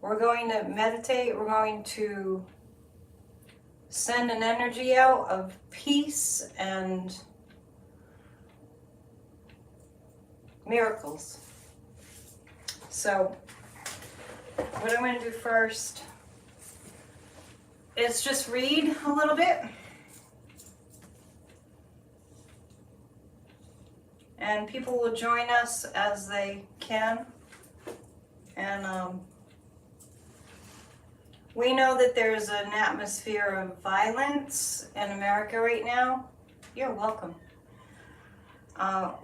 We're going to meditate. We're going to send an energy out of peace and miracles. So what I'm going to do first is just read a little bit. And people will join us as they can. And we know that there's an atmosphere of violence in America right now. You're welcome.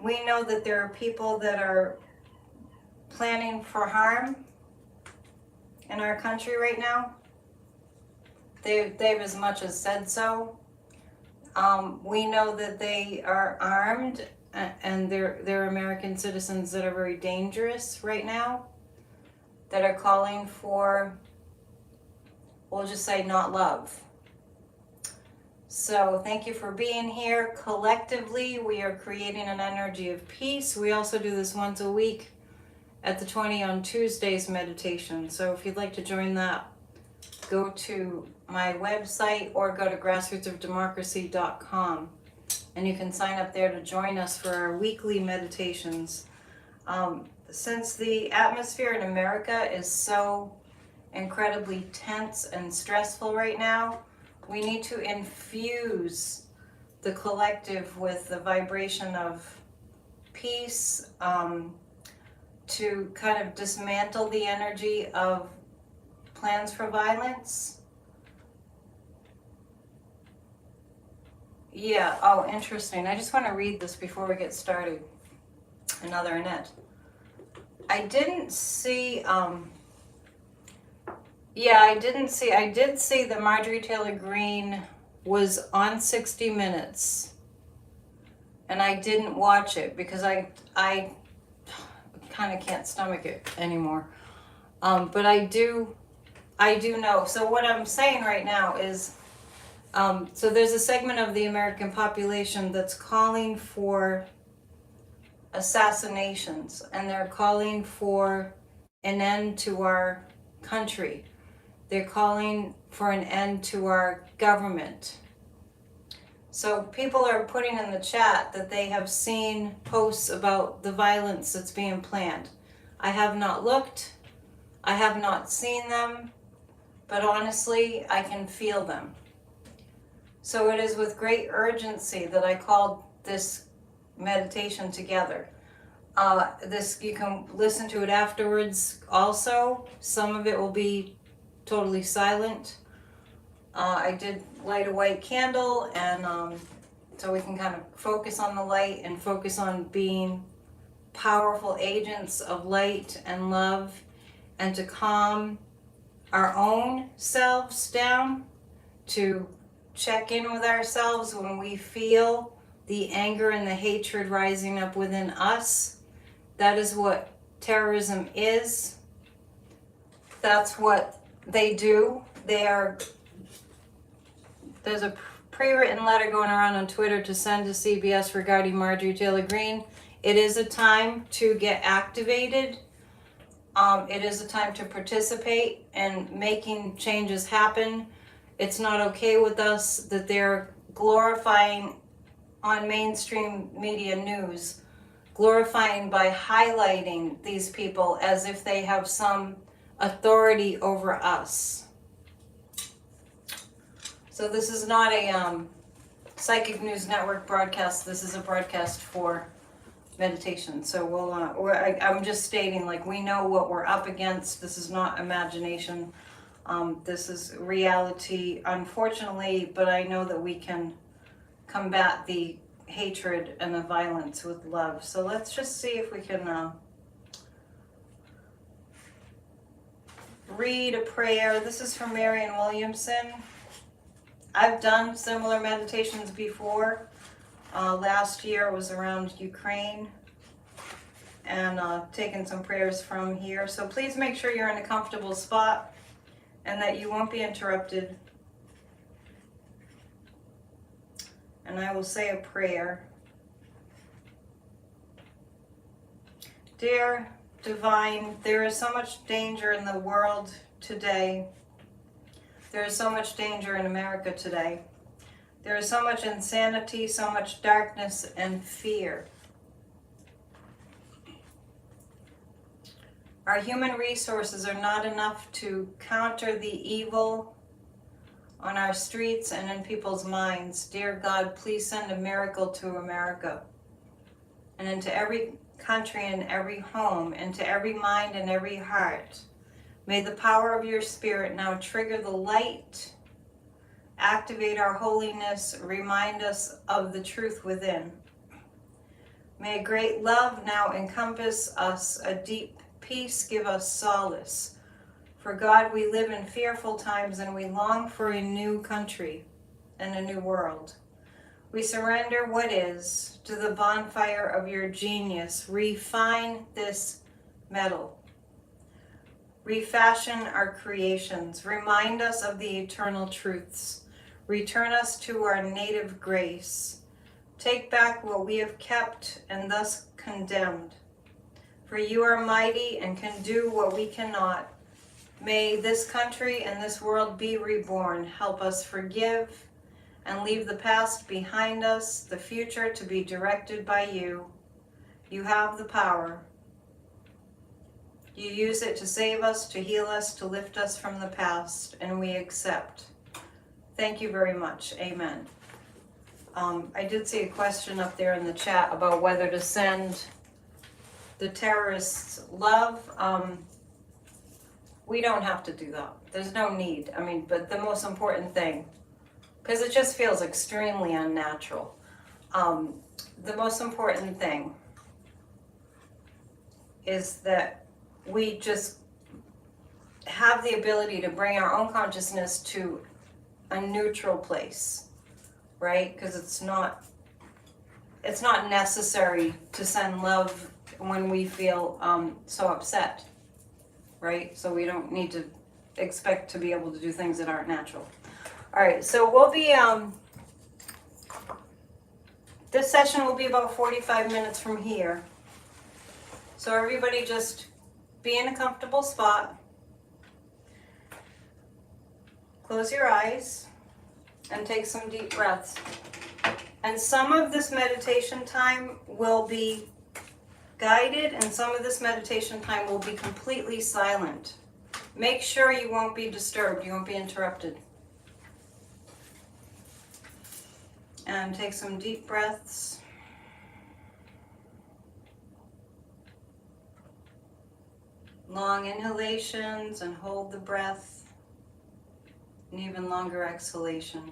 We know that there are people that are planning for harm in our country right now. They've as much as said so. We know that they are armed and they're American citizens that are very dangerous right now, that are calling for, we'll just say, not love. So thank you for being here. Collectively, we are creating an energy of peace. We also do this once a week at the 20 on Tuesdays meditation. So if you'd like to join that, go to my website or go to grassrootsofdemocracy.com. And you can sign up there to join us for our weekly meditations. Since the atmosphere in America is so incredibly tense and stressful right now, we need to infuse the collective with the vibration of peace, to kind of dismantle the energy of plans for violence. Yeah, oh, interesting. I just want to read this before we get started. Another Annette. I did see that Marjorie Taylor Greene was on 60 Minutes. And I didn't watch it because I kind of can't stomach it anymore. But I do know. So what I'm saying right now is, so there's a segment of the American population that's calling for assassinations, and they're calling for an end to our country. They're calling for an end to our government. So people are putting in the chat that they have seen posts about the violence that's being planned. I have not looked, I have not seen them, but honestly, I can feel them. So it is with great urgency that I called this meditation together. You can listen to it afterwards also. Some of it will be totally silent. I did light a white candle, and so we can kind of focus on the light and focus on being powerful agents of light and love, and to calm our own selves down, to check in with ourselves when we feel the anger and the hatred rising up within us. That is what terrorism is. That's what they do. There's a pre-written letter going around on Twitter to send to CBS regarding Marjorie Taylor Greene. It is a time to get activated. It is a time to participate in making changes happen. It's not okay with us that they're glorifying on mainstream media news, glorifying by highlighting these people as if they have some authority over us. So this is not a Psychic News Network broadcast. This is a broadcast for meditation. So I'm just stating, like, we know what we're up against. This is not imagination. This is reality, unfortunately, but I know that we can combat the hatred and the violence with love. So let's just see if we can read a prayer. This is from Marianne Williamson. I've done similar meditations before. Last year was around Ukraine, and taken some prayers from here. So please make sure you're in a comfortable spot and that you won't be interrupted. And I will say a prayer. Dear Divine, there is so much danger in the world today. There is so much danger in America today. There is so much insanity, so much darkness and fear. Our human resources are not enough to counter the evil on our streets and in people's minds. Dear God, please send a miracle to America and into every country and every home, into every mind and every heart. May the power of your Spirit now trigger the light, activate our holiness, remind us of the truth within. May a great love now encompass us, a deep peace give us solace. For God, we live in fearful times and we long for a new country and a new world. We surrender what is to the bonfire of your genius. Refine this metal. Refashion our creations. Remind us of the eternal truths. Return us to our native grace. Take back what we have kept and thus condemned. For you are mighty and can do what we cannot. May this country and this world be reborn. Help us forgive and leave the past behind us, the future to be directed by you. You have the power. You use it to save us, to heal us, to lift us from the past, and we accept. Thank you very much. Amen. I did see a question up there in the chat about whether to send the terrorists love. We don't have to do that. There's no need. I mean, but the most important thing, because it just feels extremely unnatural. The most important thing is that we just have the ability to bring our own consciousness to a neutral place, right? Because it's not necessary to send love when we feel so upset, right? So we don't need to expect to be able to do things that aren't natural. All right, so we'll be, this session will be about 45 minutes from here. So everybody just be in a comfortable spot. Close your eyes and take some deep breaths. And some of this meditation time will be guided and some of this meditation time will be completely silent. Make sure you won't be disturbed, you won't be interrupted. And take some deep breaths. Long inhalations and hold the breath. And even longer exhalation.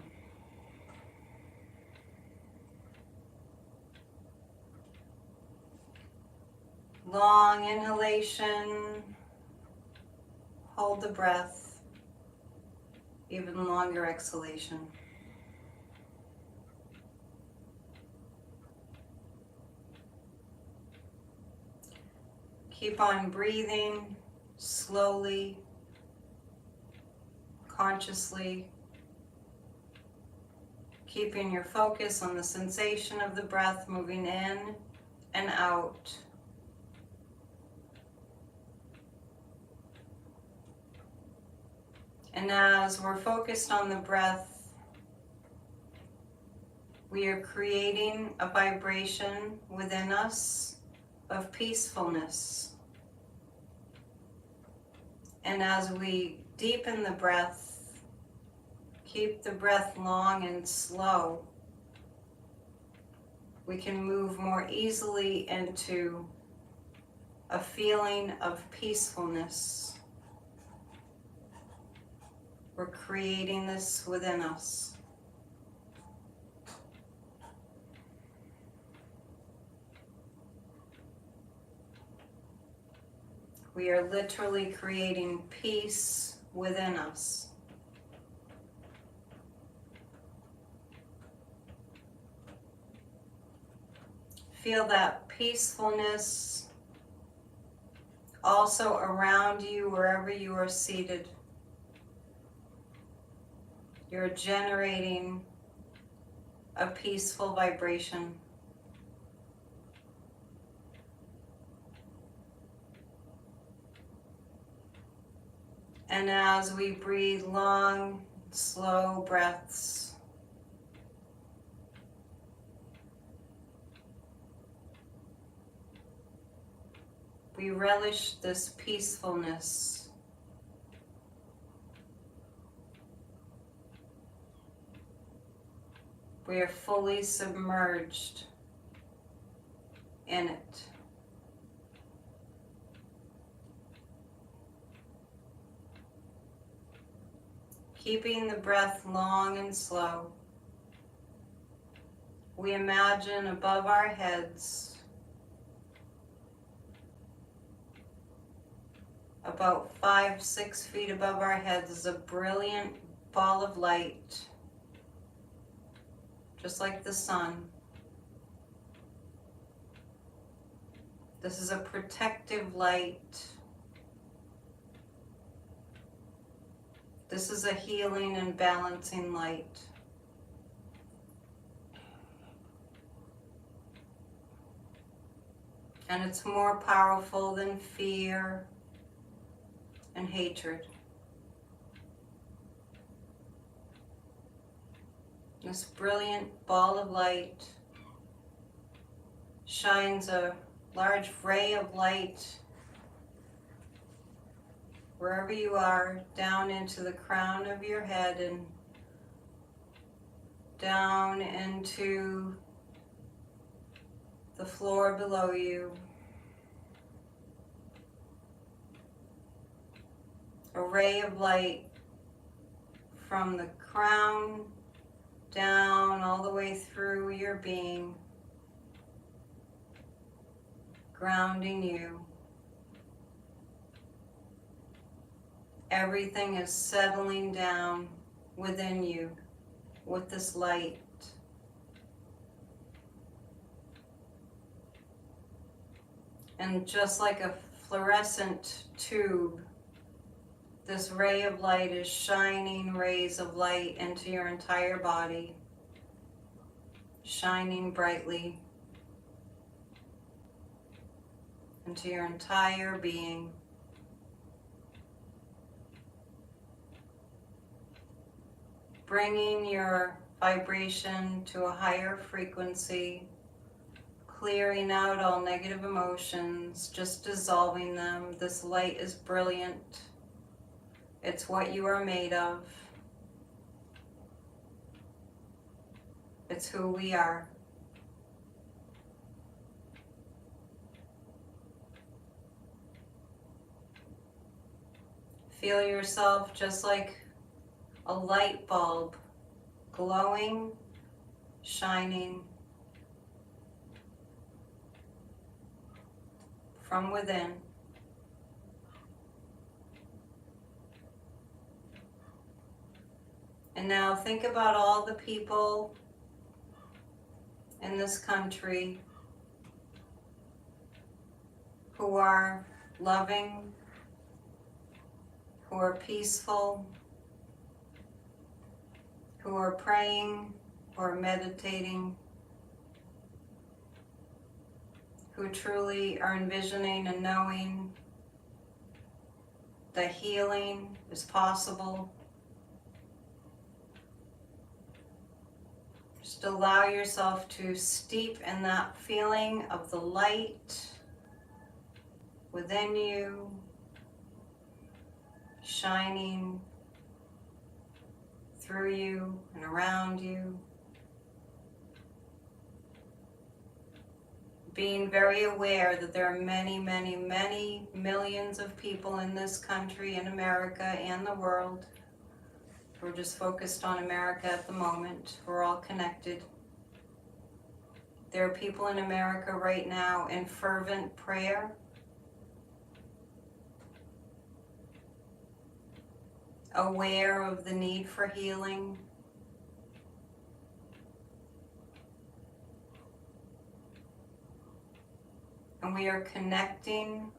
Long inhalation, hold the breath, even longer exhalation. Keep on breathing slowly, consciously, keeping your focus on the sensation of the breath moving in and out. And as we're focused on the breath, we are creating a vibration within us of peacefulness. And as we deepen the breath, keep the breath long and slow, we can move more easily into a feeling of peacefulness. We're creating this within us. We are literally creating peace within us. Feel that peacefulness also around you wherever you are seated. You're generating a peaceful vibration. And as we breathe long, slow breaths, we relish this peacefulness. We are fully submerged in it. Keeping the breath long and slow, we imagine above our heads, about 5-6 feet above our heads, is a brilliant ball of light, just like the sun. This is a protective light. This is a healing and balancing light. And it's more powerful than fear and hatred. This brilliant ball of light shines a large ray of light wherever you are, down into the crown of your head and down into the floor below you. A ray of light from the crown down all the way through your being, grounding you. Everything is settling down within you with this light. And just like a fluorescent tube, this ray of light is shining rays of light into your entire body, shining brightly into your entire being. Bringing your vibration to a higher frequency, clearing out all negative emotions, just dissolving them. This light is brilliant. It's what you are made of. It's who we are. Feel yourself just like a light bulb, glowing, shining from within. And now think about all the people in this country who are loving, who are peaceful, who are praying, who are meditating, who truly are envisioning and knowing that healing is possible. Just allow yourself to steep in that feeling of the light within you, shining through you and around you. Being very aware that there are many, many, many millions of people in this country, in America and the world. We're just focused on America at the moment. We're all connected. There are people in America right now in fervent prayer, aware of the need for healing, and we are connecting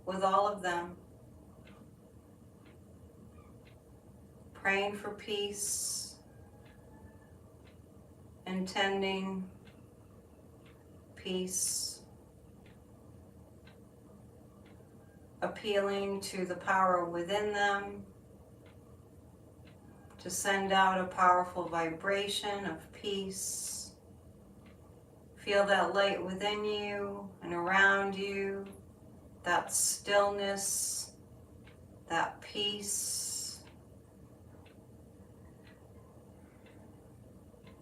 with all of them, praying for peace, intending peace, appealing to the power within them to send out a powerful vibration of peace. Feel that light within you and around you, that stillness, that peace,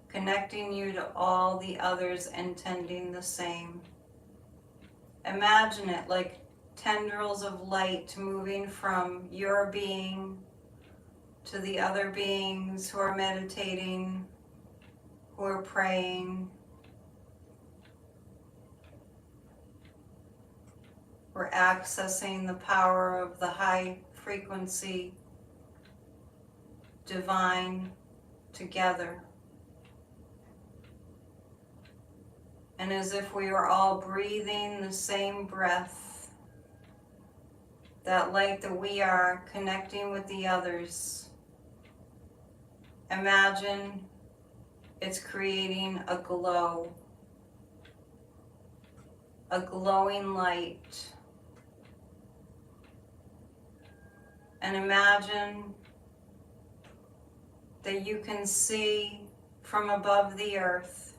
connecting you to all the others intending the same. Imagine it like tendrils of light moving from your being to the other beings who are meditating, who are praying. We're accessing the power of the high frequency divine together. And as if we were all breathing the same breath, that light that we are connecting with the others, imagine it's creating a glow, a glowing light. And imagine that you can see from above the earth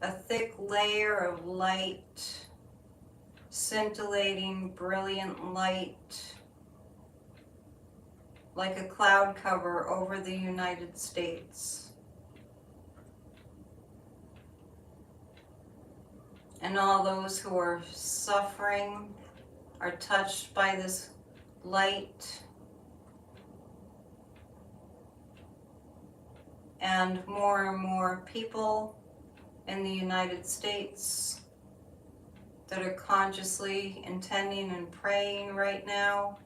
a thick layer of light, scintillating, brilliant light, like a cloud cover over the United States. And all those who are suffering are touched by this light. And more people in the United States that are consciously intending and praying right now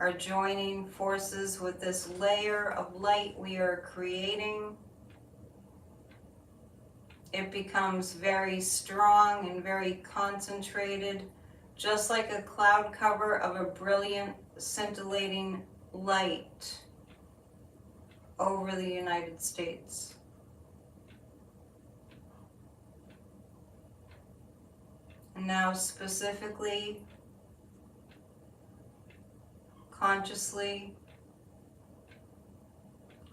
are joining forces with this layer of light we are creating. It becomes very strong and very concentrated, just like a cloud cover of a brilliant, scintillating light over the United States. And now specifically, consciously,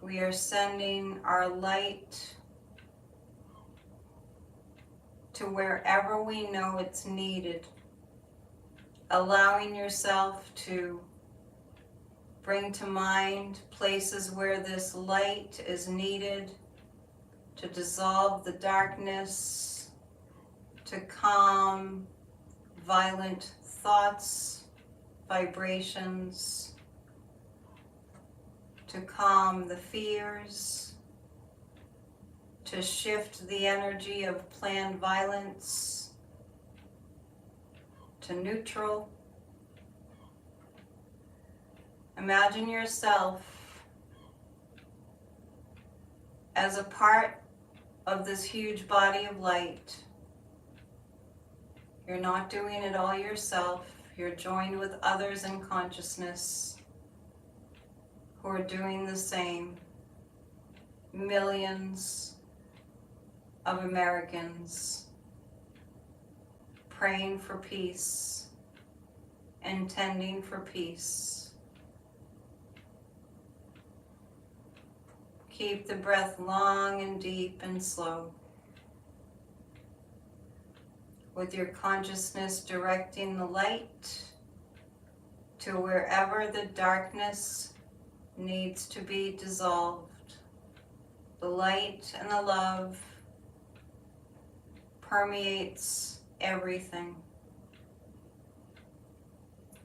we are sending our light to wherever we know it's needed, allowing yourself to bring to mind places where this light is needed to dissolve the darkness, to calm violent thoughts, vibrations, to calm the fears, to shift the energy of planned violence to neutral. Imagine yourself as a part of this huge body of light. You're not doing it all yourself. You're joined with others in consciousness who are doing the same. Millions of Americans praying for peace, intending for peace. Keep the breath long and deep and slow, with your consciousness directing the light to wherever the darkness needs to be dissolved. The light and the love permeates everything,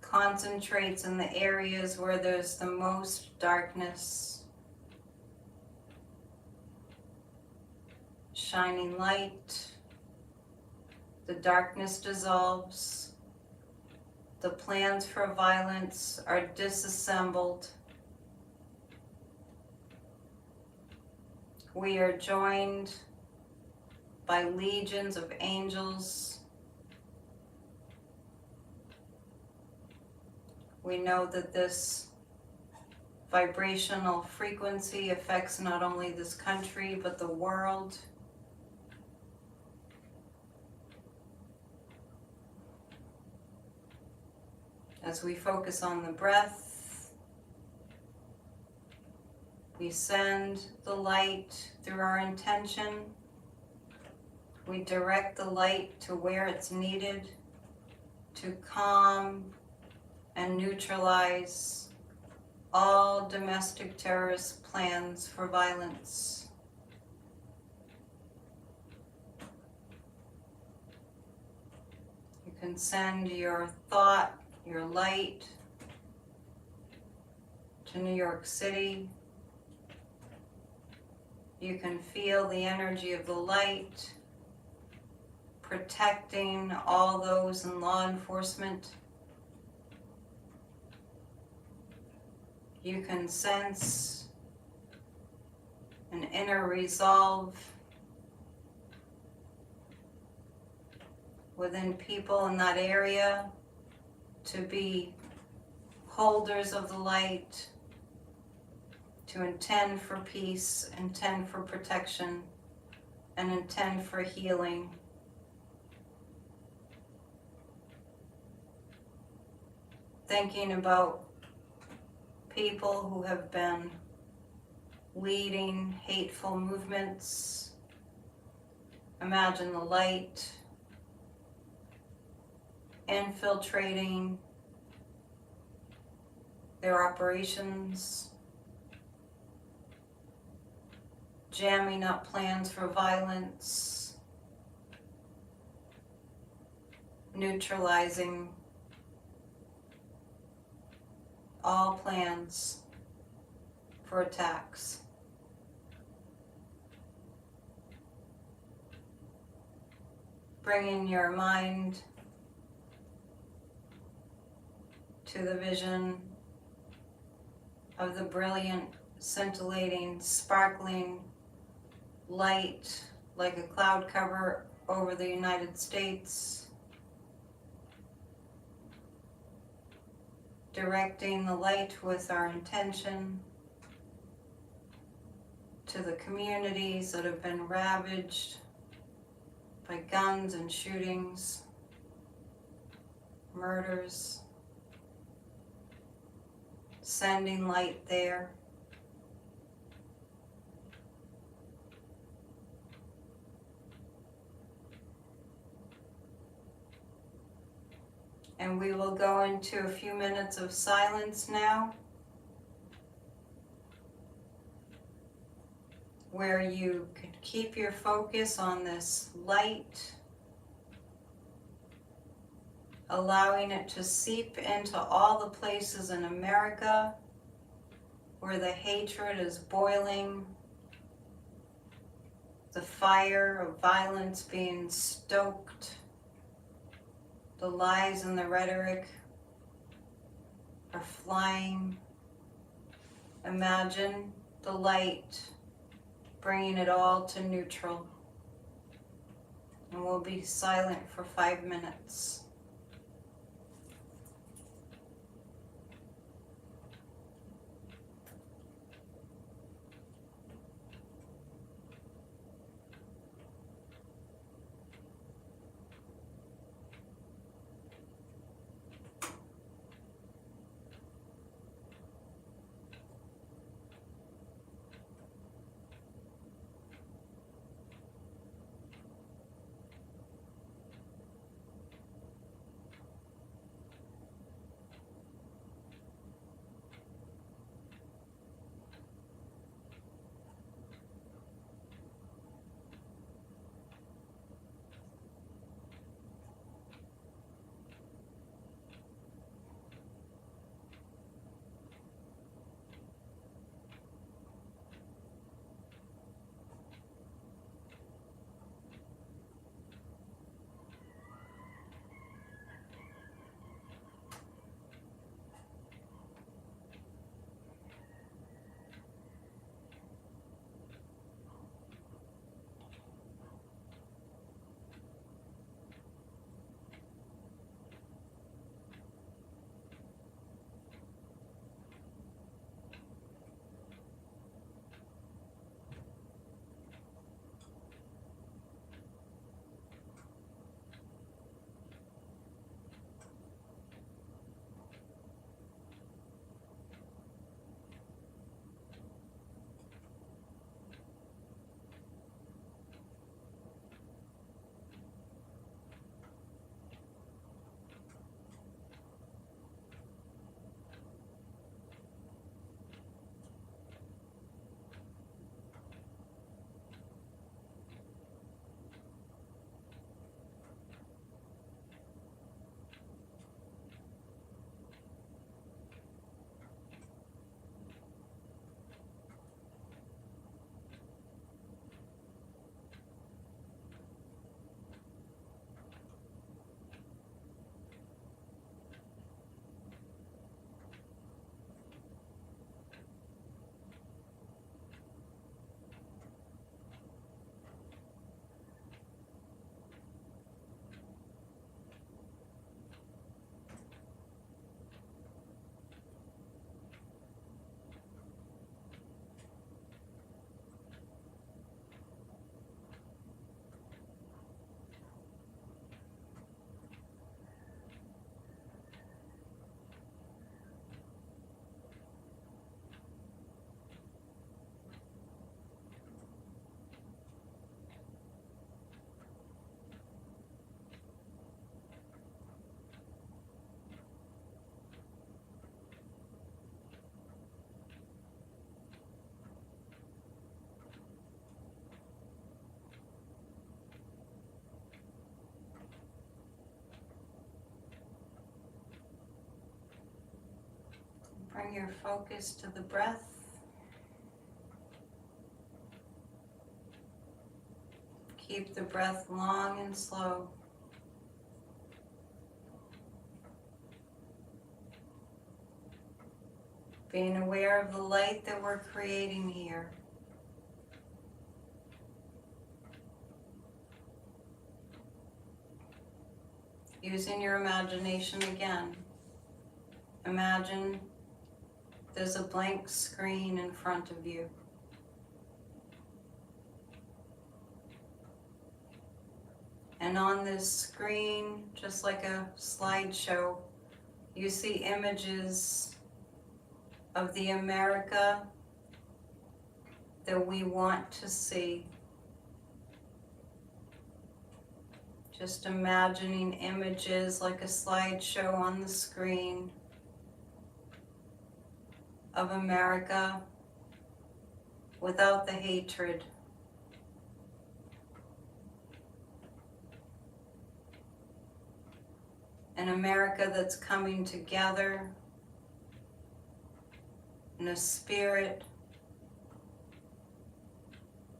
concentrates in the areas where there's the most darkness, shining light. The darkness dissolves. The plans for violence are disassembled. We are joined by legions of angels. We know that this vibrational frequency affects not only this country, but the world. As we focus on the breath, we send the light through our intention. We direct the light to where it's needed to calm and neutralize all domestic terrorist plans for violence. You can send your thought, your light, to New York City. You can feel the energy of the light protecting all those in law enforcement. You can sense an inner resolve within people in that area to be holders of the light, to intend for peace, intend for protection, and intend for healing. Thinking about people who have been leading hateful movements. Imagine the light infiltrating their operations, jamming up plans for violence, neutralizing all plans for attacks. Bringing your mind to the vision of the brilliant, scintillating, sparkling light like a cloud cover over the United States. Directing the light with our intention to the communities that have been ravaged by guns and shootings, murders. Sending light there. And we will go into a few minutes of silence now, where you could keep your focus on this light, allowing it to seep into all the places in America where the hatred is boiling, the fire of violence being stoked. The lies and the rhetoric are flying. Imagine the light bringing it all to neutral. And we'll be silent for 5 minutes. Bring your focus to the breath. Keep the breath long and slow. Being aware of the light that we're creating here. Using your imagination again. Imagine there's a blank screen in front of you. And on this screen, just like a slideshow, you see images of the America that we want to see. Just imagining images like a slideshow on the screen of America without the hatred. An America that's coming together in a spirit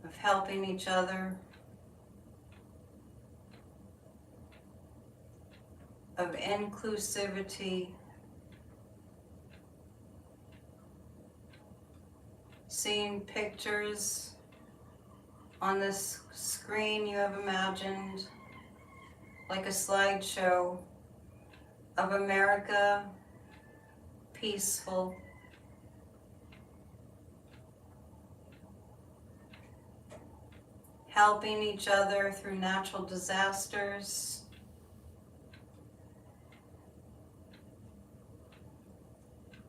of helping each other, of inclusivity, seeing pictures on this screen you have imagined like a slideshow of America peaceful, helping each other through natural disasters,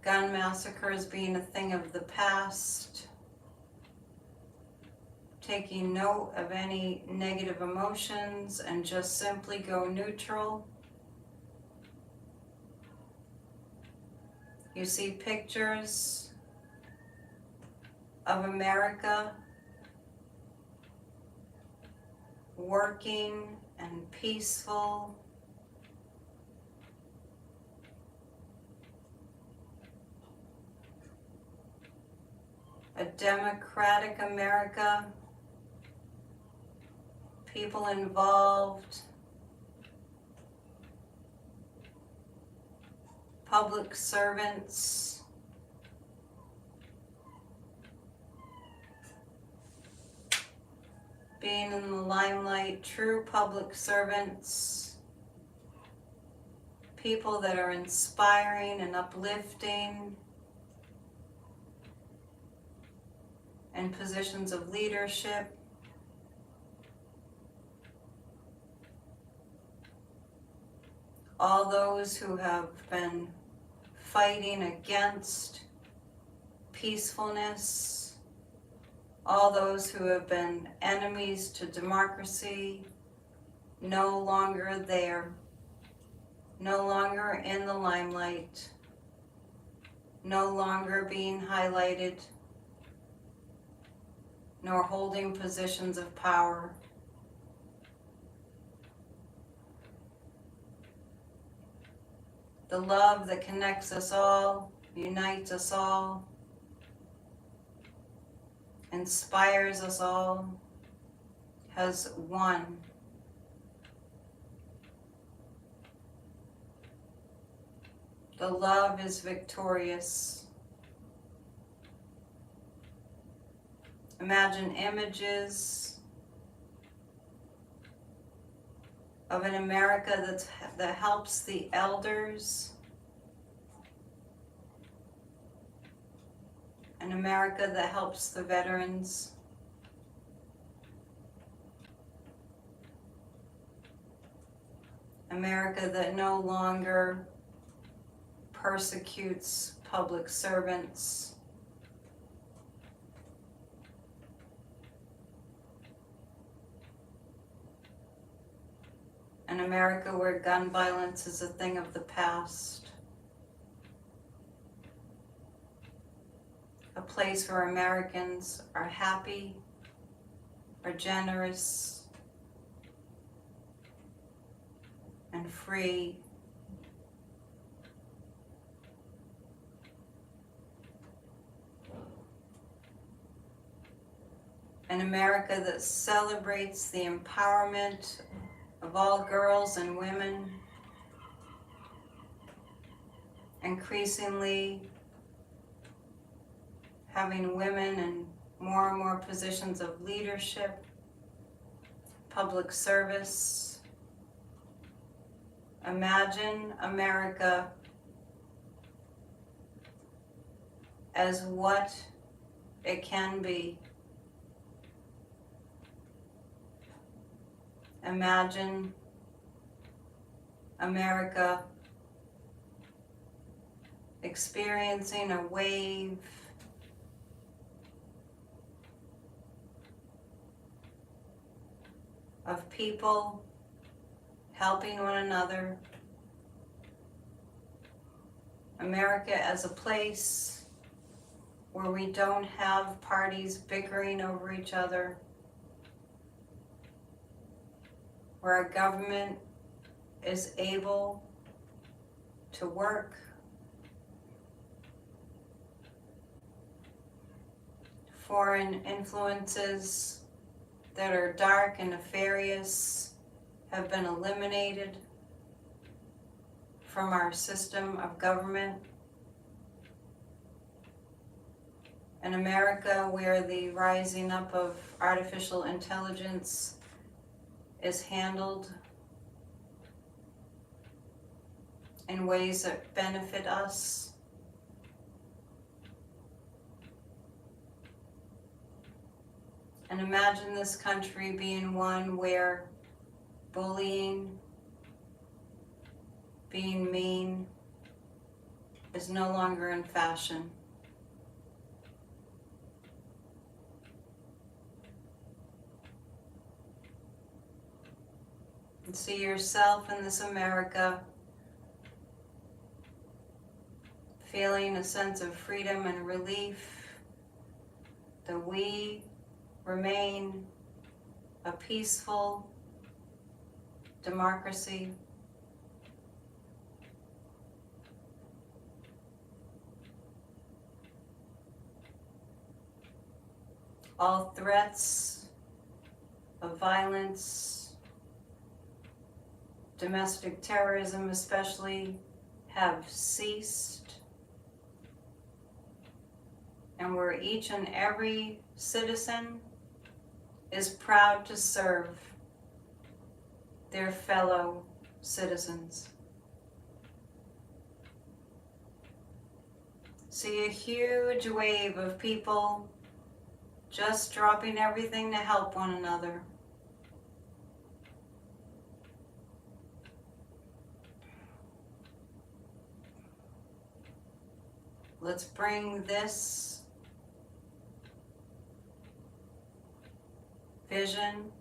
gun massacres being a thing of the past, taking note of any negative emotions and just simply go neutral. You see pictures of America working and peaceful, a democratic America, people involved, public servants, being in the limelight, true public servants, people that are inspiring and uplifting, in positions of leadership. All those who have been fighting against peacefulness, all those who have been enemies to democracy, no longer there, no longer in the limelight, no longer being highlighted, nor holding positions of power. The love that connects us all, unites us all, inspires us all, has won. The love is victorious. Imagine images of an America that helps the elders, an America that helps the veterans, America that no longer persecutes public servants, an America where gun violence is a thing of the past, a place where Americans are happy, are generous, and free, An America that celebrates the empowerment of all girls and women, increasingly having women in more and more positions of leadership, public service. Imagine America as what it can be. Imagine America experiencing a wave of people helping one another. America as a place where we don't have parties bickering over each other, where our government is able to work foreign influences that are dark and nefarious have been eliminated from our system of government. In America, where the rising up of artificial intelligence is handled in ways that benefit us. And imagine this country being one where bullying, being mean, is no longer in fashion. And see yourself in this America feeling a sense of freedom and relief that we remain a peaceful democracy. All threats of violence, domestic terrorism especially, have ceased. And where each and every citizen is proud to serve their fellow citizens. See a huge wave of people just dropping everything to help one another. Let's bring this vision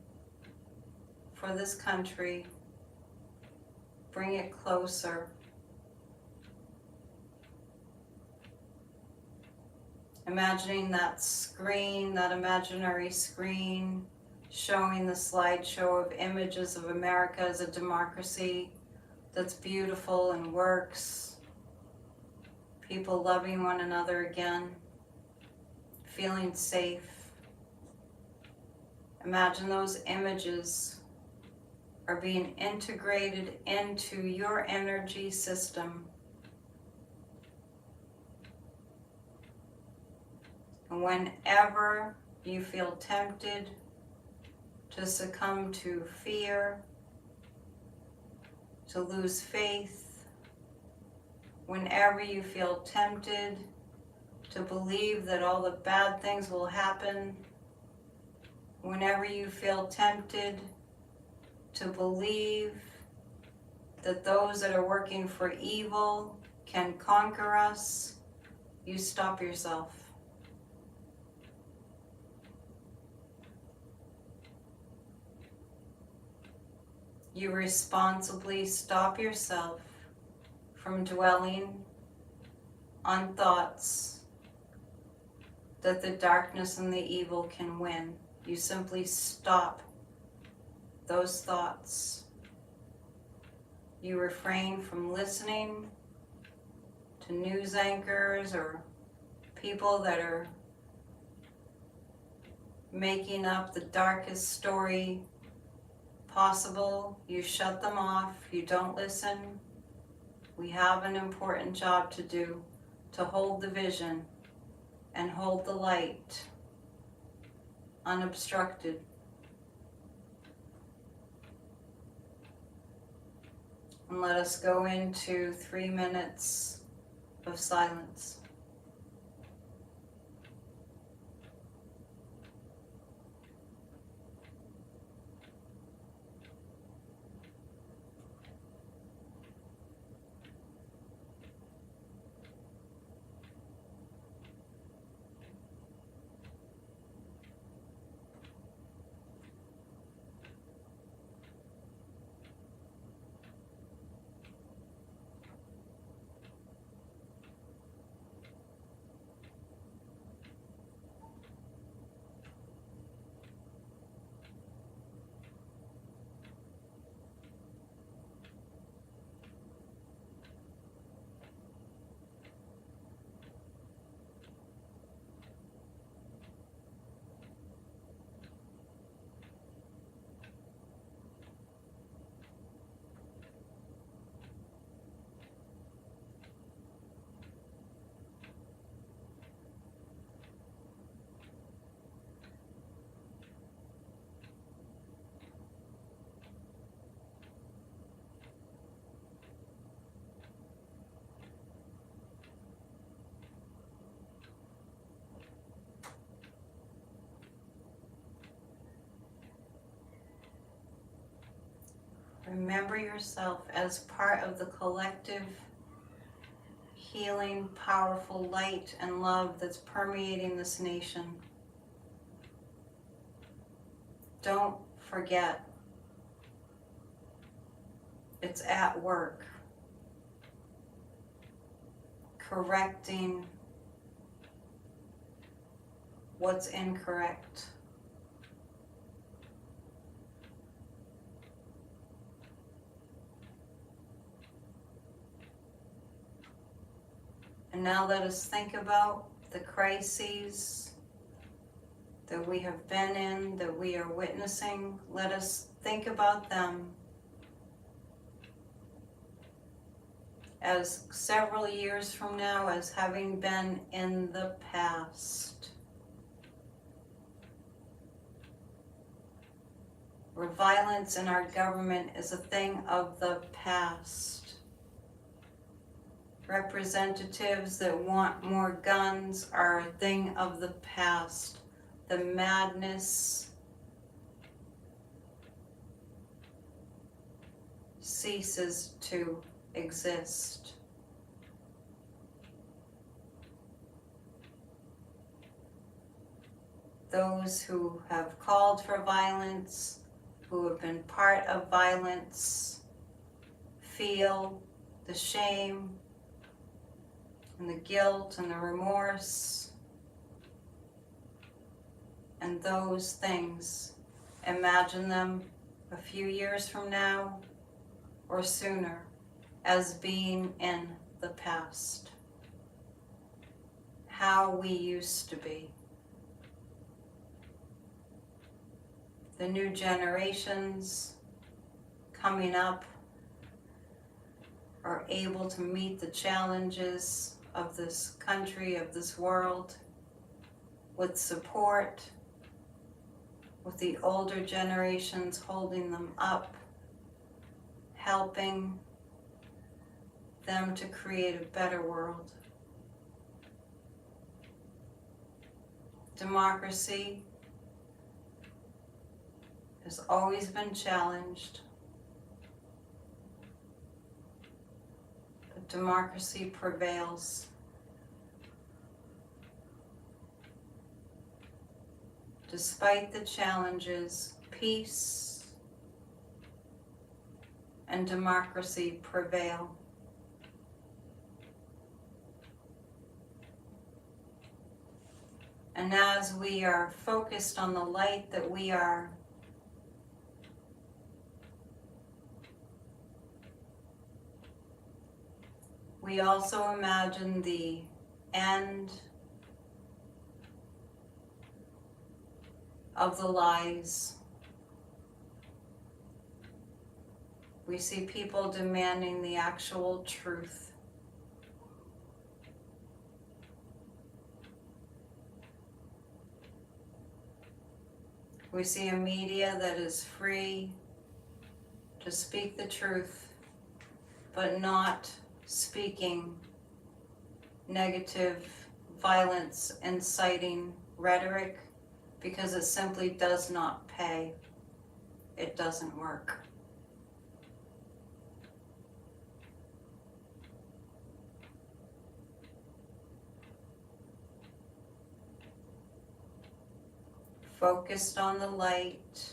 for this country, bring it closer. Imagining that screen, that imaginary screen, showing the slideshow of images of America as a democracy that's beautiful and works. People loving one another again, feeling safe. Imagine those images are being integrated into your energy system. And whenever you feel tempted to succumb to fear, to lose faith, whenever you feel tempted to believe that all the bad things will happen, whenever you feel tempted to believe that those that are working for evil can conquer us, you stop yourself. You responsibly stop yourself from dwelling on thoughts that the darkness and the evil can win. You simply stop those thoughts. You refrain from listening to news anchors or people that are making up the darkest story possible. You shut them off, you don't listen. We have an important job to do, to hold the vision and hold the light unobstructed. And let us go into 3 minutes of silence. Remember yourself as part of the collective, healing, powerful light and love that's permeating this nation. Don't forget, it's at work, correcting what's incorrect. And now let us think about the crises that we have been in, that we are witnessing. Let us think about them as several years from now as having been in the past. Where violence in our government is a thing of the past. Representatives that want more guns are a thing of the past. The madness ceases to exist. Those who have called for violence, who have been part of violence, feel the shame and the guilt and the remorse and those things. Imagine them a few years from now or sooner as being in the past. How we used to be. The new generations coming up are able to meet the challenges of this country, of this world, with support, with the older generations holding them up, helping them to create a better world. Democracy has always been challenged, but democracy prevails. Despite the challenges, peace and democracy prevail. And as we are focused on the light that we are, we also imagine the end of the lies. We see people demanding the actual truth. We see a media that is free to speak the truth, but not speaking negative, violence, inciting rhetoric, because it simply does not pay. It doesn't work. Focused on the light,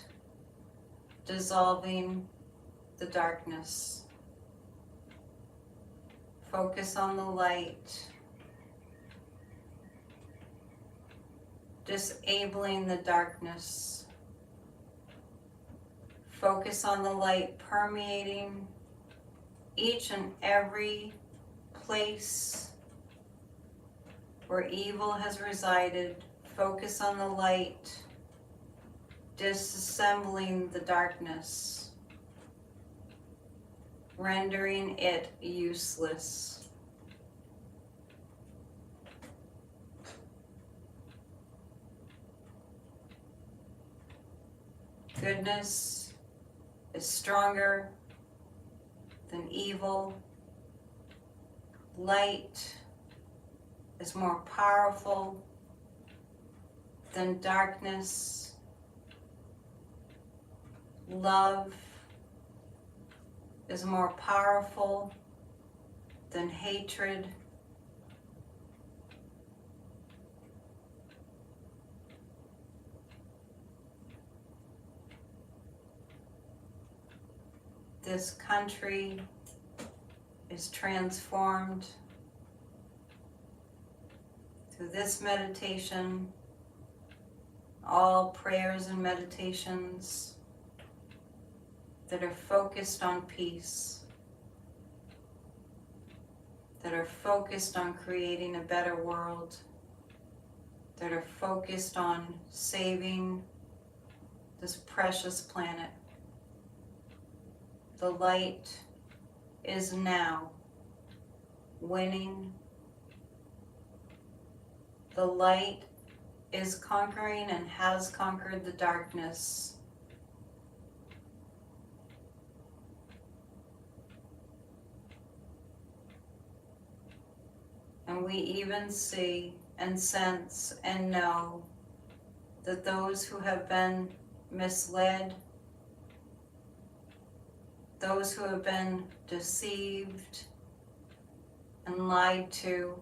dissolving the darkness. Focus on the light, disabling the darkness. Focus on the light permeating each and every place where evil has resided. Focus on the light, disassembling the darkness, rendering it useless. Goodness is stronger than evil. Light is more powerful than darkness. Love is more powerful than hatred. This country is transformed through this meditation, all prayers and meditations that are focused on peace, that are focused on creating a better world, that are focused on saving this precious planet. The light is now winning. The light is conquering and has conquered the darkness. And we even see and sense and know that those who have been misled, those who have been deceived and lied to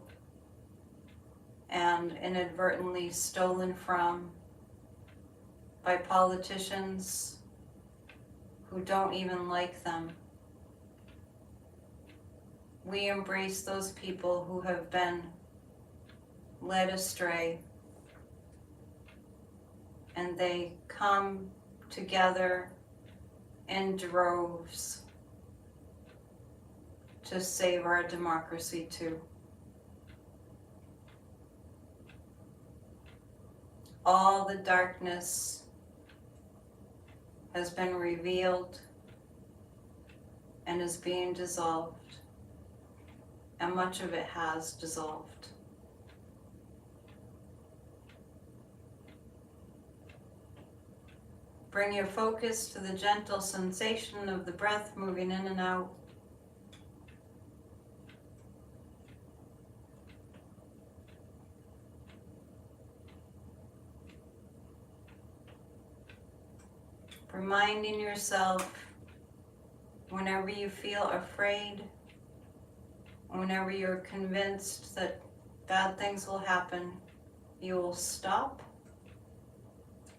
and inadvertently stolen from by politicians who don't even like them. We embrace those people who have been led astray, and they come together in droves to save our democracy too. All the darkness has been revealed and is being dissolved, and much of it has dissolved. Bring your focus to the gentle sensation of the breath moving in and out. Reminding yourself, whenever you feel afraid, whenever you're convinced that bad things will happen, you will stop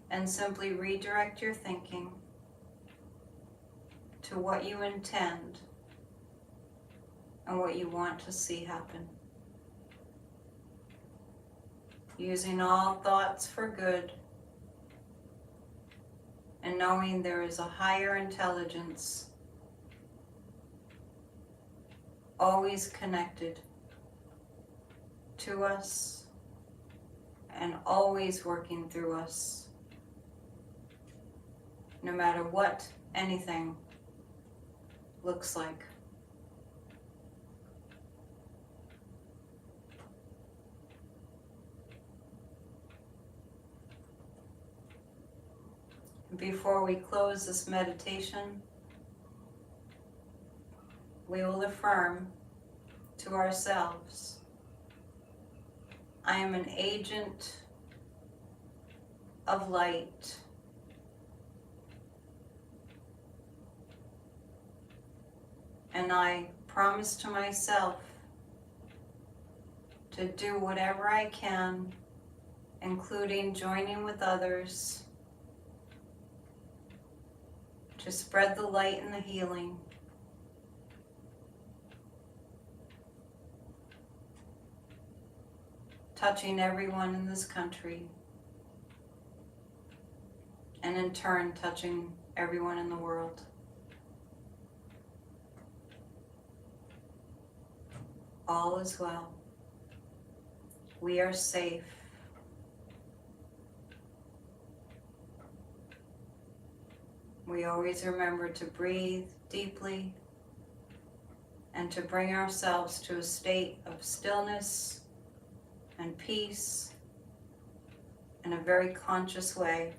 and simply redirect your thinking to what you intend and what you want to see happen. Using all thoughts for good and knowing there is a higher intelligence always connected to us and always working through us no matter what anything looks like. Before we close this meditation, we will affirm to ourselves, I am an agent of light. And I promise to myself to do whatever I can, including joining with others, to spread the light and the healing. Touching everyone in this country, and in turn touching everyone in the world. All is well. We are safe. We always remember to breathe deeply and to bring ourselves to a state of stillness and peace in a very conscious way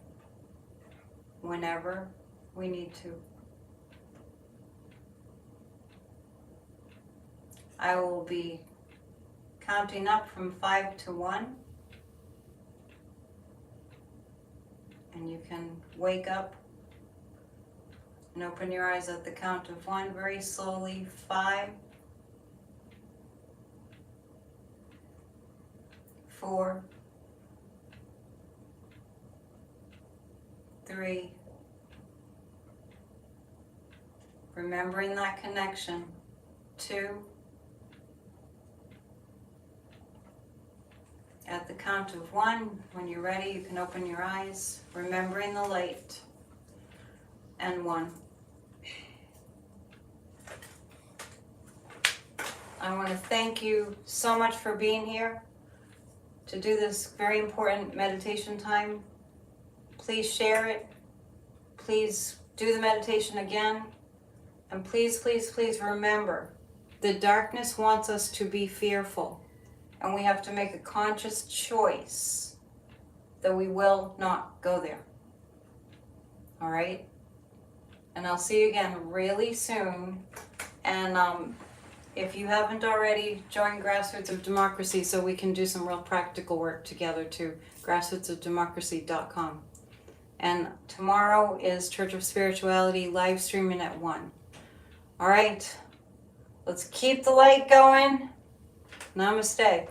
whenever we need to. I will be counting up from 5 to 1, and you can wake up and open your eyes at the count of 1 very slowly. 5, 4, 3, remembering that connection. 2, at the count of 1, when you're ready, you can open your eyes, remembering the light. And 1. I want to thank you so much for being here to do this very important meditation time. Please share it. Please do the meditation again. And please, please, please remember, the darkness wants us to be fearful. And we have to make a conscious choice that we will not go there. All right? And I'll see you again really soon. And if you haven't already, join Grassroots of Democracy so we can do some real practical work together too. grassrootsofdemocracy.com. And tomorrow is Church of Spirituality live streaming at 1. All right, let's keep the light going. Namaste.